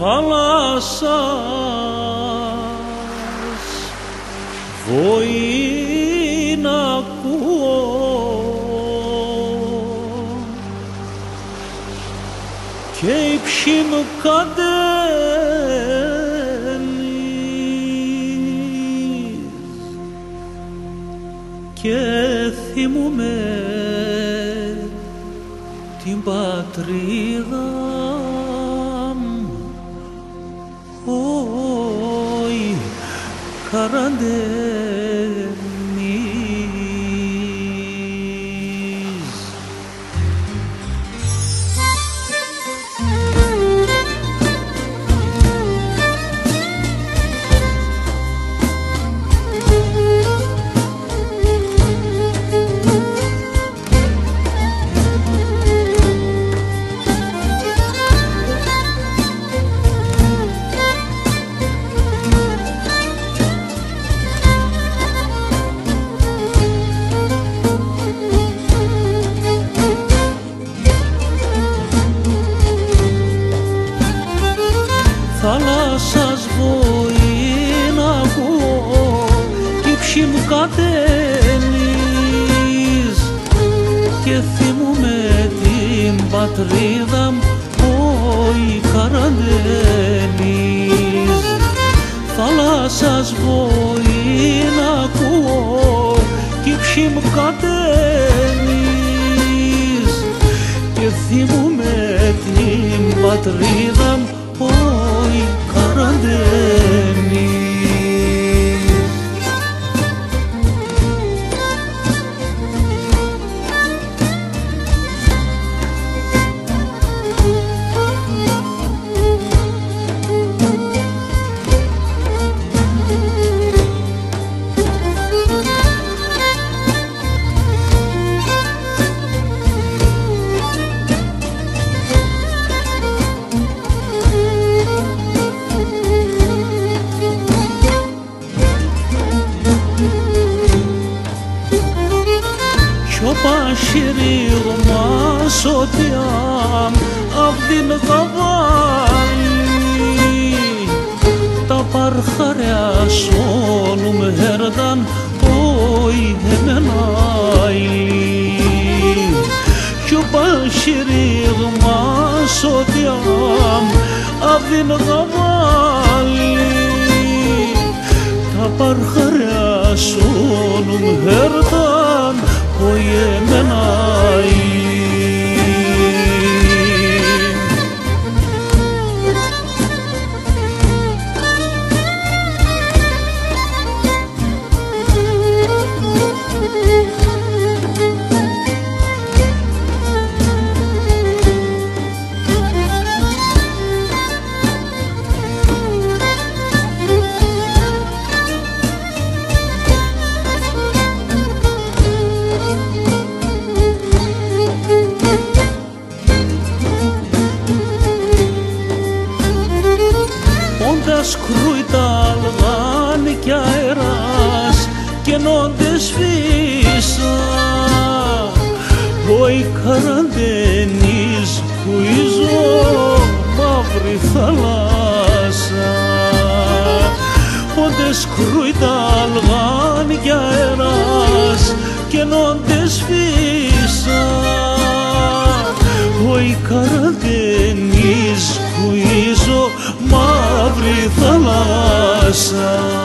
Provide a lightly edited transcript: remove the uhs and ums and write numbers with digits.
θάλασσας βοή να ακούω και η ψήμ κατέλης και θυμούμαι την πατρίδα όι καραντέμις. Θάλασσας βοή να ακούω κι η ψή μου κατέλης και θυμούμαι την πατρίδα μου όι καραντέμις. Θάλασσας βοή να ακούω κι η ψή μου κατέλης και θυμούμαι την πατρίδα μου όι καραντέμις. Πασίρι γμάσωτιάμ απ' την καβάλη τα παρχαριά σώνουμ έρταν όι εμένα ηλί κι ο πασίρι γμάσωτιάμ απ' την καβάλη τα παρχαριά σώνουμ έρταν όι εμένα σκρούει τα αλγάνη κι αέρας και νόντες φύσα όι καραντένης κουίζο μαύρη θάλασσα. Όντες κρούει τα αλγάνη κι αέρας και νόντες φύσα όι καραντένης κουίζο μαύρη θάλασσα.